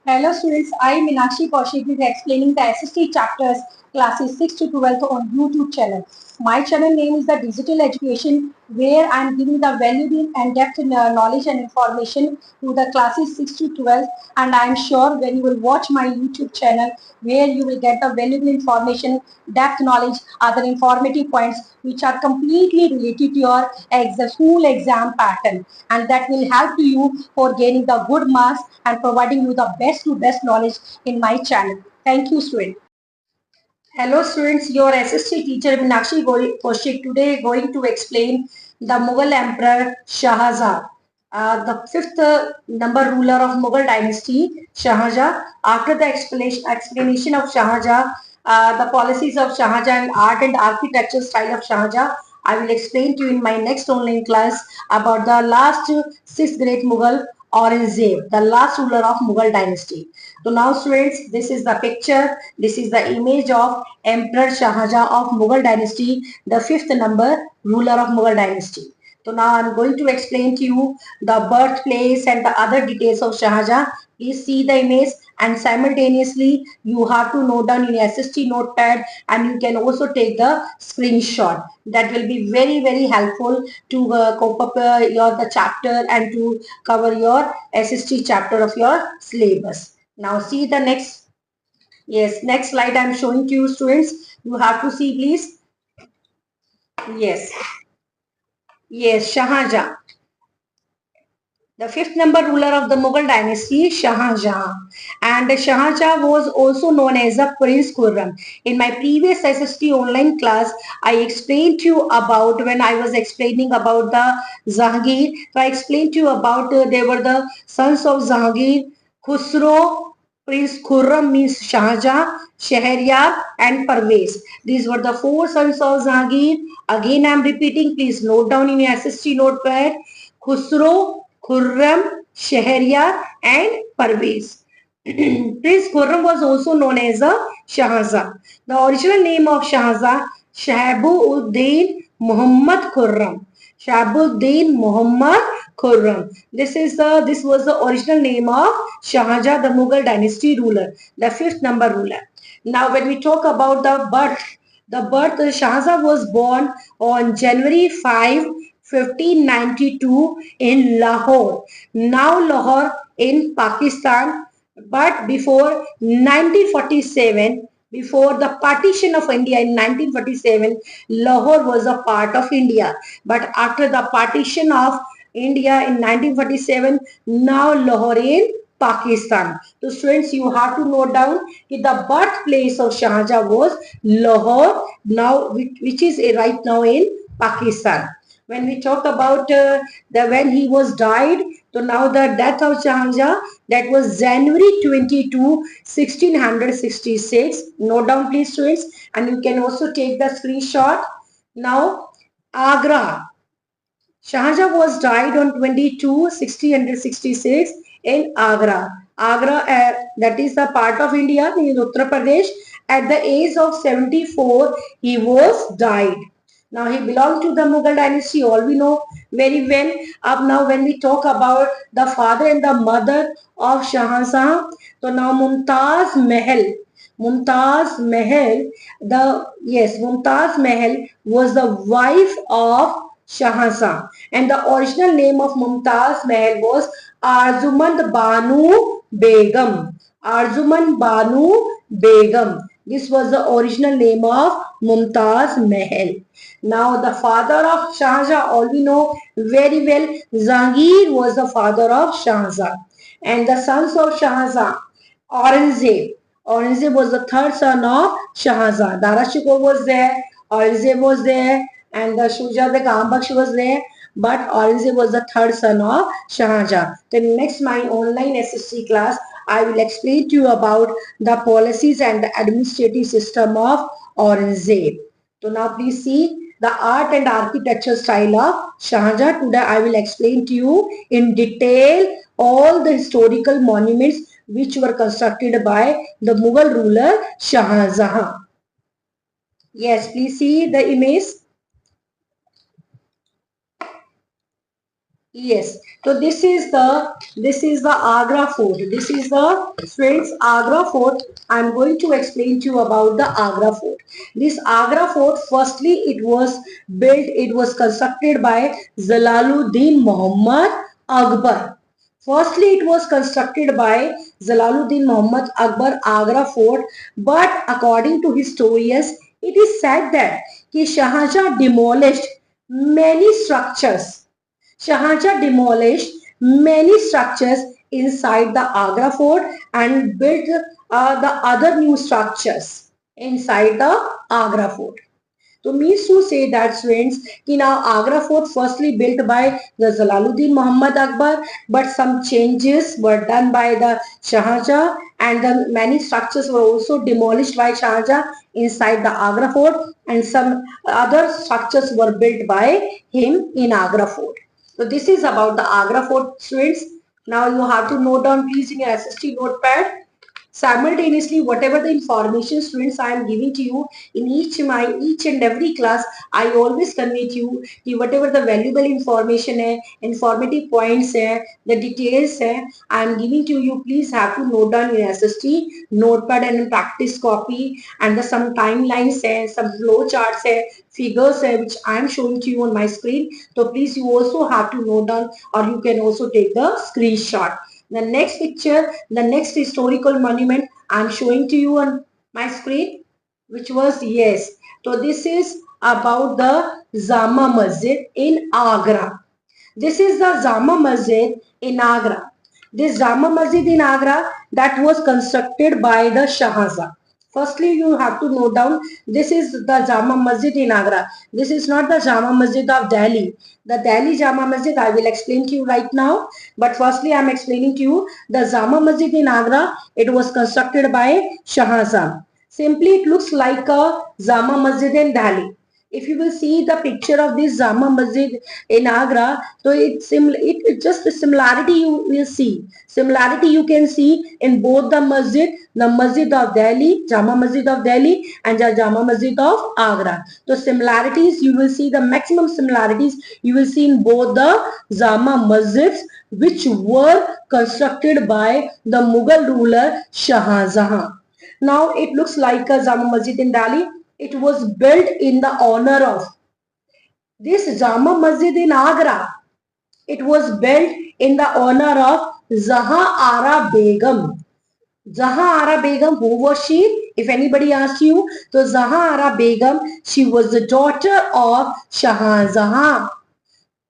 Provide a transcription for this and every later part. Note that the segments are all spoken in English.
Hello students, I Meenakshi Kaushik is explaining the SST chapters classes 6 to 12 on YouTube channel. My channel name is the Digital Education where I am giving the valuable and depth knowledge and information to the classes 6 to 12, and I am sure when you will watch my YouTube channel where you will get the valuable information, depth knowledge, other informative points which are completely related to your school exam pattern, and that will help you for gaining the good marks and providing you the best to best knowledge in my channel. Thank you, students. Hello students, your SST teacher Meenakshi Kaushik today going to explain the Mughal Emperor Shahjahan, the fifth number ruler of Mughal dynasty, Shahjahan. After the explanation of Shahjahan, the policies of Shahjahan, art and architecture style of Shahjahan, I will explain to you in my next online class about the last sixth great Mughal Aurangzeb, the last ruler of Mughal dynasty. So now students, this is the picture, this is the image of Emperor Shahjahan of Mughal dynasty, the fifth number ruler of Mughal dynasty. So now I am going to explain to you the birthplace and the other details of Shahjahan. Please see the image and simultaneously you have to note down in your SST notepad, and you can also take the screenshot. That will be very helpful to cope up your the chapter and to cover your SST chapter of your syllabus. Now see the next, yes, next slide I am showing to you students. You have to see please. Yes, yes, Shahjahan. The fifth number ruler of the Mughal dynasty, Shahjahan. And Shahjahan was also known as a Prince Khurram. In my previous SST online class, I explained to you about when I was explaining about the Jahangir. So I explained to you about they were the sons of Jahangir, Khusro, Prince Khurram means Shahjahan, Shahryar and Parvez. These were the four sons of Jahangir. Again I am repeating, please note down in your SST notepad. Khusro, Khurram, Shahryar and Parvez. Prince Khurram was also known as a Shahjahan. The original name of Shahjahan, Shahabuddin Muhammad Khurram. Shahabuddin Muhammad Khurram. This was the original name of Shahjahan, the Mughal dynasty ruler, the fifth number ruler. Now, when we talk about the birth, Shahjahan was born on January 5, 1592 in Lahore. Now Lahore in Pakistan, but before 1947, before the partition of India in 1947, Lahore was a part of India. But after the partition of India in 1947, now Lahore in Pakistan. So students, you have to note down that the birthplace of Shahjahan was Lahore, now which is right now in Pakistan. When we talk about when he was died, so now the death of Shahjahan, that was January 22, 1666. Note down please students, and you can also take the screenshot. Now Agra. Shahjahan was died on 22, 1666 in Agra. Agra, that is the part of India in Uttar Pradesh. At the age of 74, he was died. Now he belonged to the Mughal dynasty, all we know very well. Up now when we talk about the father and the mother of Shahjahan, so now Mumtaz Mahal. Mumtaz Mahal, Mumtaz Mahal was the wife of Shahjahan, and the original name of Mumtaz Mahal was Arjumand Banu Begum. Arjumand Banu Begum. This was the original name of Mumtaz Mahal. Now the father of Shahjahan, all we know very well, Jahangir was the father of Shahjahan. And the sons of Shahjahan, Aurangzeb. Aurangzeb was the third son of Shahjahan. Dara Shikoh was there, Aurangzeb was there, and the Shuja the Gambaksh was there. But Aurangzeb was the third son of Shahjahan. Then next my online SSC class, I will explain to you about the policies and the administrative system of Aurangzeb. So now please see the art and architecture style of Shahjahan. Today I will explain to you in detail all the historical monuments which were constructed by the Mughal ruler Shahjahan. Yes, please see the image. Yes, so this is the Agra Fort. This is the friends Agra Fort. I'm going to explain to you about the Agra Fort. This Agra Fort, firstly, it was constructed by Jalaluddin Muhammad Akbar. Firstly, it was constructed by Jalaluddin Muhammad Akbar Agra Fort, but according to historians, it is said that Shah Jahan demolished many structures. Shah Jahan demolished many structures inside the Agra fort and built the other new structures inside the Agra fort. So means to say that friends, now Agra fort firstly built by the Jalaluddin Muhammad Akbar, but some changes were done by the Shah Jahan and the many structures were also demolished by Shah Jahan inside the Agra fort and some other structures were built by him in Agra fort. So this is about the Agra fort, students. Now you have to note down please in your SST notepad. Simultaneously, whatever the information students I am giving to you in each and every class, I always convey to you कि whatever the valuable information है, informative points है, the details है, I am giving to you. Please have to note down in SST notepad and practice copy and the some timelines है, some flow charts है, figures है, which I am showing to you on my screen. So please you also have to note down or you can also take the screenshot. The next picture, the next historical monument I'm showing to you on my screen, which was, yes. So this is about the Jama Masjid in Agra. This is the Jama Masjid in Agra. This Jama Masjid in Agra that was constructed by the Shah Jahan. Firstly, you have to note down this is the Jama Masjid in Agra. This is not the Jama Masjid of Delhi. The Delhi Jama Masjid I will explain to you right now. But firstly, I am explaining to you the Jama Masjid in Agra. It was constructed by Shah Jahan. Simply, it looks like a Jama Masjid in Delhi. If you will see the picture of this Jama Masjid in Agra, so it just the similarity you will see. Similarity you can see in both the Masjid of Delhi, Jama Masjid of Delhi and the Jama Masjid of Agra. So similarities you will see, the maximum similarities you will see in both the Jama Masjids which were constructed by the Mughal ruler Shah Jahan. Now it looks like a Jama Masjid in Delhi. It was built in the honor of this Jama Masjid in Agra. It was built in the honor of Jahan Ara Begum. Jahan Ara Begum, who was she? If anybody asks you, so Jahan Ara Begum, she was the daughter of Shah Jahan.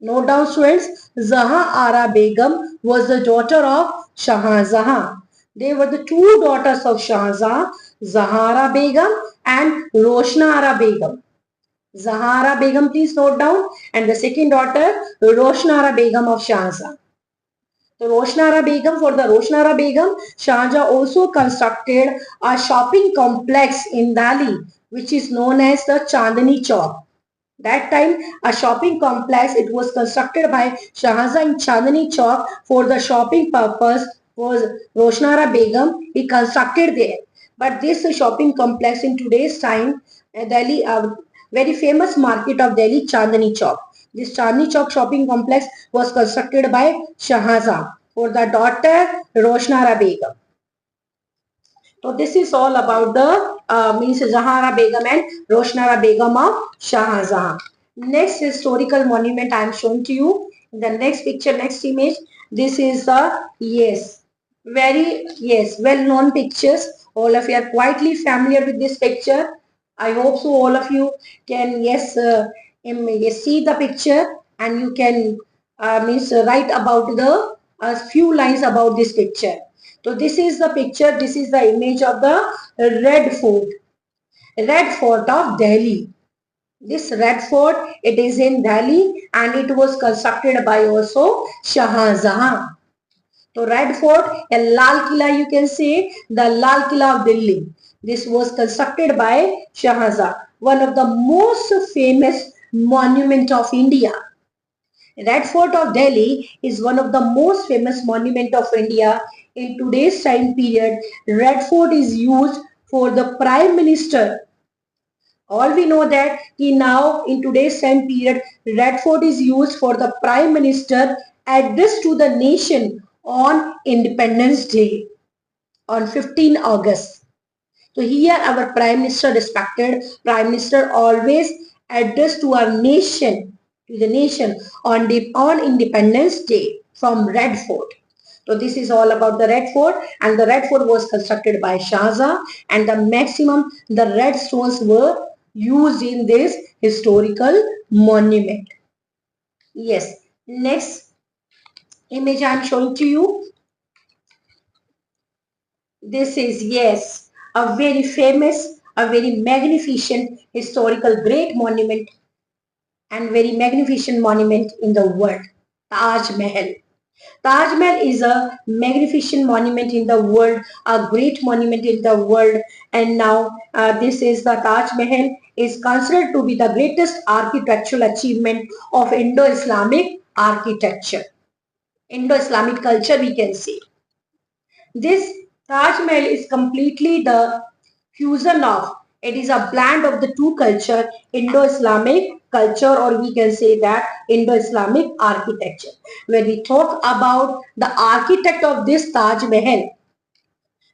Note down students, Jahan Ara Begum was the daughter of Shah Jahan. They were the two daughters of Shah Jahan, Zahara Begum and Roshnara Begum. Zahara Begum, please note down, and the second daughter, Roshnara Begum of Shah Jahan. The Roshnara Begum, for the Roshnara Begum, Shah Jahan also constructed a shopping complex in Delhi, which is known as the Chandni Chowk. That time, a shopping complex, it was constructed by Shah Jahan in Chandni Chowk for the shopping purpose was Roshnara Begum. He constructed there. But this shopping complex in today's time, Delhi, very famous market of Delhi, Chandni Chowk. This Chandni Chowk shopping complex was constructed by Shah Jahan for the daughter Roshnara Begum. So this is all about the means Zahara Begum and Roshnara Begum of Shah Jahan. Next historical monument I am showing to you. The next picture, next image. This is the well-known pictures. All of you are quietly familiar with this picture. I hope so. All of you can see the picture and you can write about the few lines about this picture. So this is the picture, this is the image of the Red Fort of Delhi. This Red Fort, it is in Delhi and it was constructed by also Shah Jahan. So Red Fort, a Lal Killa you can say, the Lal Killa of Delhi. This was constructed by Shah Jahan, one of the most famous monument of India. Red Fort of Delhi is one of the most famous monument of India. In today's time period, Red Fort is used for the Prime Minister. All we know that now in today's time period, Red Fort is used for the Prime Minister address to the nation on Independence Day on 15 August. So here our Prime Minister, respected Prime Minister, always address to our nation, to the nation on Independence Day from Red Fort. So this is all about the Red Fort, and the Red Fort was constructed by Shah Jahan, and the red stones were used in this historical monument. Yes, next image I am showing to you. This is, yes, a very famous, a very magnificent historical great monument and very magnificent monument in the world, Taj Mahal. Taj Mahal is a magnificent monument in the world, a great monument in the world, and now this is the Taj Mahal is considered to be the greatest architectural achievement of Indo-Islamic architecture, Indo-Islamic culture we can say. This Taj Mahal is completely the fusion of, it is a blend of the two culture, Indo-Islamic culture, or we can say that Indo-Islamic architecture. When we talk about the architect of this Taj Mahal,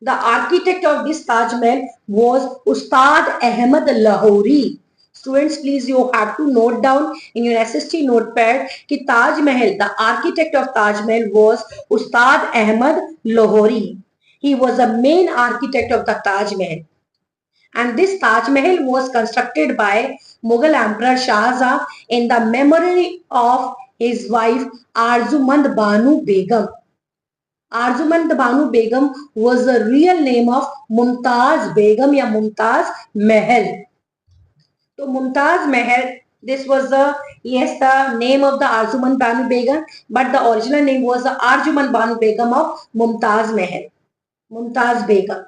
the architect of this Taj Mahal was Ustad Ahmad Lahori. Students, please, you have to note down in your SST notepad that Taj Mahal, the architect of Taj Mahal was Ustad Ahmad Lahori. He was the main architect of the Taj Mahal. And this Taj Mahal was constructed by Mughal Emperor Shah Jahan in the memory of his wife Arzumand Banu Begum. Arzumand Banu Begum was the real name of Mumtaz Begum ya Mumtaz Mahal. So Mumtaz Mahal, this was the, yes, the name of the Arzumand Banu Begum, but the original name was the Arjumand Banu Begum of Mumtaz Mahal, Mumtaz Begum.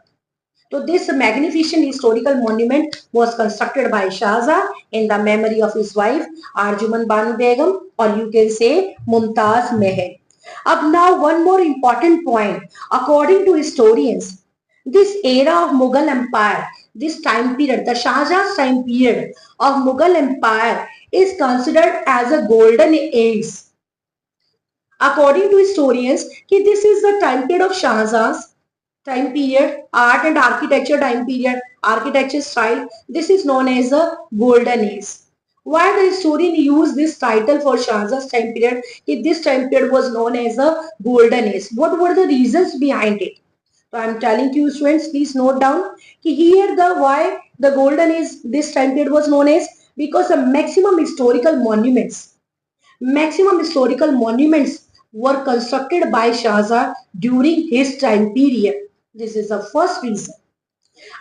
So this magnificent historical monument was constructed by Shah Jahan in the memory of his wife Arjuman Banu Begum, or you can say Mumtaz Mahal. Up now one more important point. According to historians, this era of Mughal Empire, this time period, the Shah Jahan's time period of Mughal Empire is considered as a golden age. According to historians, this is the time period of Shah Jahan's time period, art and architecture time period, architecture style. This is known as the golden age. Why the historian used this title for Shah Jahan's time period? If this time period was known as the golden age, what were the reasons behind it? So I am telling you, students, please note down here the why the golden age this time period was known as, because the maximum historical monuments were constructed by Shah Jahan during his time period. This is the first reason.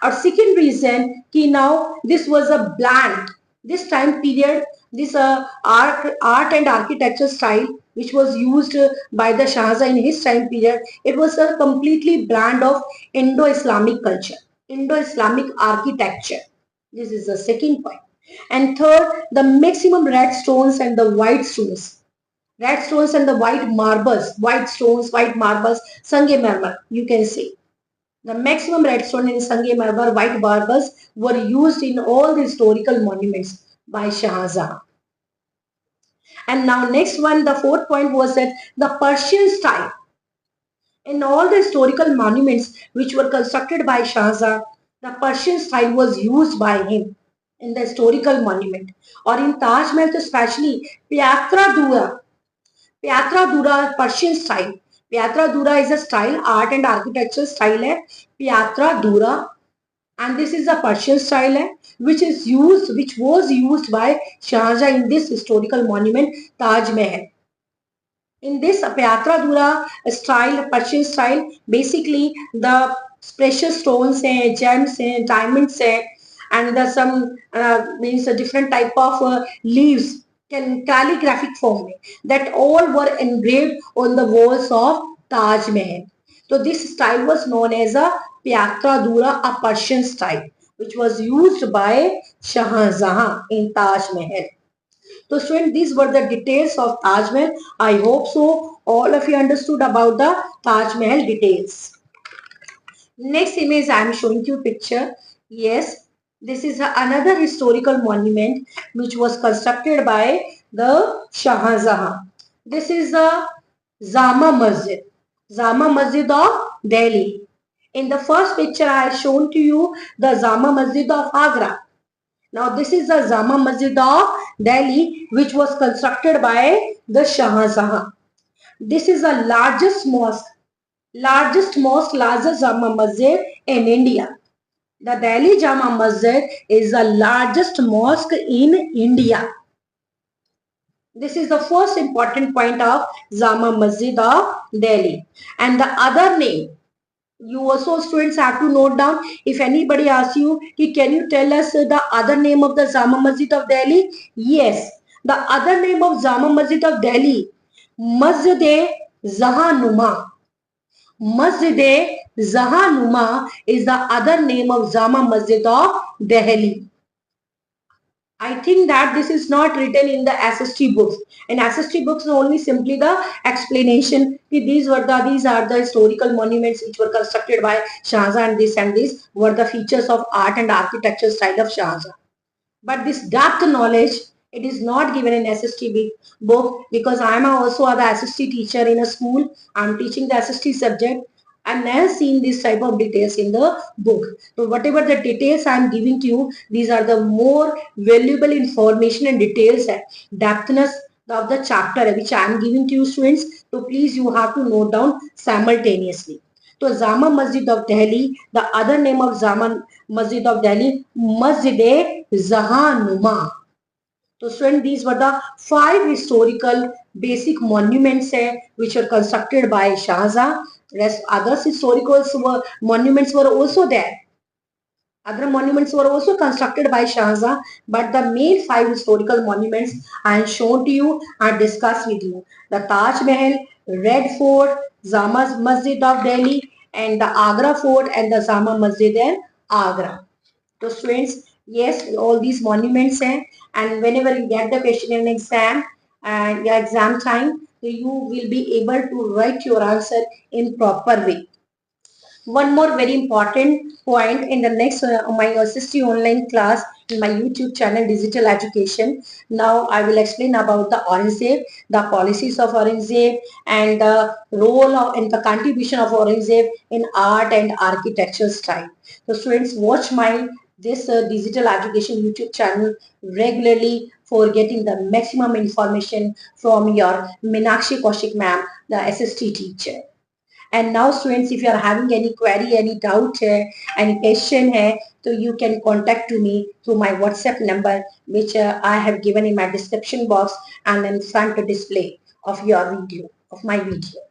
Our second reason, now this was a blend. This time period, this art and architecture style which was used by the Shah Jahan in his time period, it was a completely blend of Indo-Islamic culture, Indo-Islamic architecture. This is the second point. And third, the maximum red stones and the white stones. Red stones and the white marbles, white stones, white marbles, Sangemarmar, you can say. The maximum red stone and Sangemarmar, white marbles were used in all the historical monuments by Shah Jahan. And now next one, the fourth point was that the Persian style. In all the historical monuments which were constructed by Shah Jahan, the Persian style was used by him in the historical monument. Or in Taj Mahal especially, Pyatra Dura Persian style. Pyatra Dura is a style, art and architecture style hai. Pyatra Dura, and this is a Persian style hai, which was used by Shah Jahan in this historical monument Taj Mahal. In this Pyatra Dura style, Persian style, basically the precious stones hai, gems hai, diamonds hai, and the some means a different type of leaves in calligraphic form that all were engraved on the walls of Taj Mahal. So this style was known as a Pyatra Dura, a Persian style, which was used by Shah Jahan in Taj Mahal. So students, these were the details of Taj Mahal. I hope so all of you understood about the Taj Mahal details. Next image I am showing you picture. Yes, this is another historical monument which was constructed by the Shah Jahan. This is the Jama Masjid. Jama Masjid of Delhi. In the first picture I have shown to you the Jama Masjid of Agra. Now this is the Jama Masjid of Delhi which was constructed by the Shah Jahan. This is the largest Jama Masjid in India. The Delhi Jama Masjid is the largest mosque in India. This is the first important point of Jama Masjid of Delhi. And the other name, you also students have to note down. If anybody asks you, can you tell us the other name of the Jama Masjid of Delhi? Yes, the other name of Jama Masjid of Delhi, Masjid-e-Zahanuma. Masjid-e-Zahanuma is the other name of Jama Masjid of Delhi. I think that this is not written in the SST books. In SST books, only simply the explanation. These are the historical monuments which were constructed by Shah Jahan, and this were the features of art and architecture style of Shah Jahan. But this depth knowledge, it is not given in SST book, because I am also the SST teacher in a school. I am teaching the SST subject. I've never seen this type of details in the book. So whatever the details I am giving to you, these are the more valuable information and details and depthness of the chapter which I am giving to you, students. So please you have to note down simultaneously. So Jama Masjid of Delhi, the other name of Jama Masjid of Delhi, Masjid-e-Zahanuma. So students, these were the 5 historical basic monuments which were constructed by Shah Jahan. Rest other historical monuments were also there. Other monuments were also constructed by Shah Jahan, but the main 5 historical monuments I have shown to you and discussed with you. The Taj Mahal, Red Fort, Jama Masjid of Delhi, and the Agra Fort and the Jama Masjid in Agra. So students, yes, all these monuments and whenever you get the question in exam and your exam time, you will be able to write your answer in proper way. One more very important point in the next my SST online class in my YouTube channel Digital Education. Now I will explain about the Aurangzeb, the policies of Aurangzeb, and the role of and the contribution of Aurangzeb in art and architecture style. So students, watch my this Digital Education YouTube channel regularly for getting the maximum information from your Meenakshi Kaushik ma'am, the SST teacher. And now students, if you are having any query, any doubt, any question, so you can contact to me through my WhatsApp number, which I have given in my description box and in front display of your video, of my video.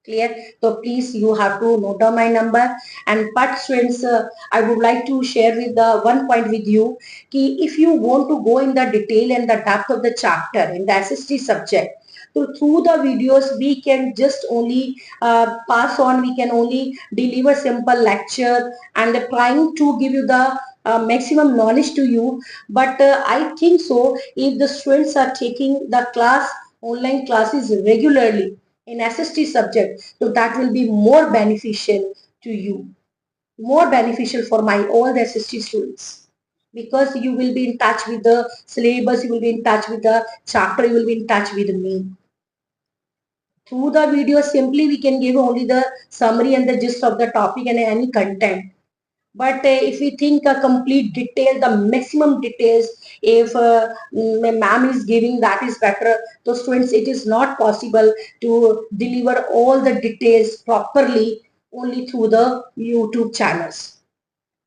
Clear? So please you have to note down my number. And but students, I would like to share with the one point with you, if you want to go in the detail and the depth of the chapter in the SST subject, so through the videos we can just only pass on, we can only deliver simple lecture and trying to give you the maximum knowledge to you. But I think so if the students are taking the class, online classes regularly in SST subject, so that will be more beneficial to you, more beneficial for my all the SST students, because you will be in touch with the syllabus, you will be in touch with the chapter, you will be in touch with me. Through the video simply we can give only the summary and the gist of the topic and any content. But if we think a complete detail, the maximum details, if ma'am is giving, that is better. So students, it is not possible to deliver all the details properly only through the YouTube channels.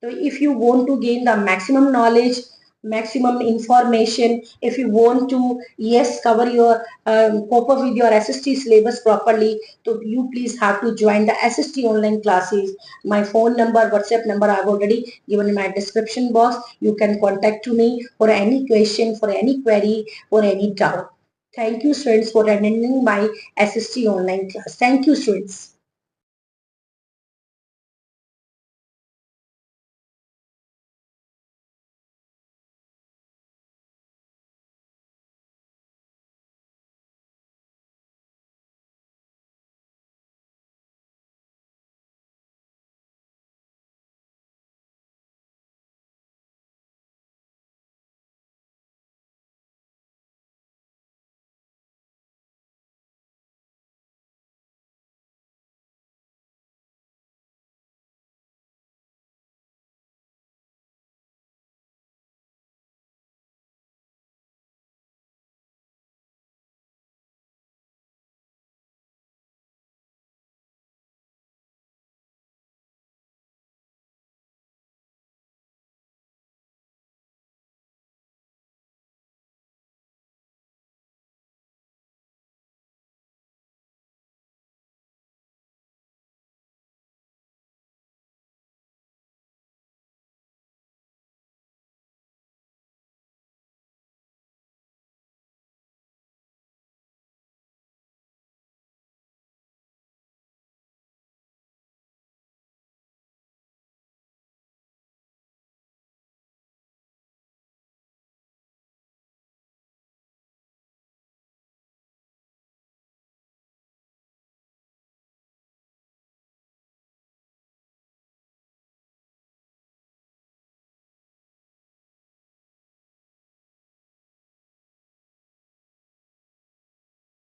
So if you want to gain the maximum knowledge, maximum information, if you want to, yes, cover your, cope up with your SST syllabus properly, so you please have to join the SST online classes. My phone number, WhatsApp number I have already given in my description box. You can contact to me for any question, for any query, for any doubt. Thank you students for attending my SST online class. Thank you students.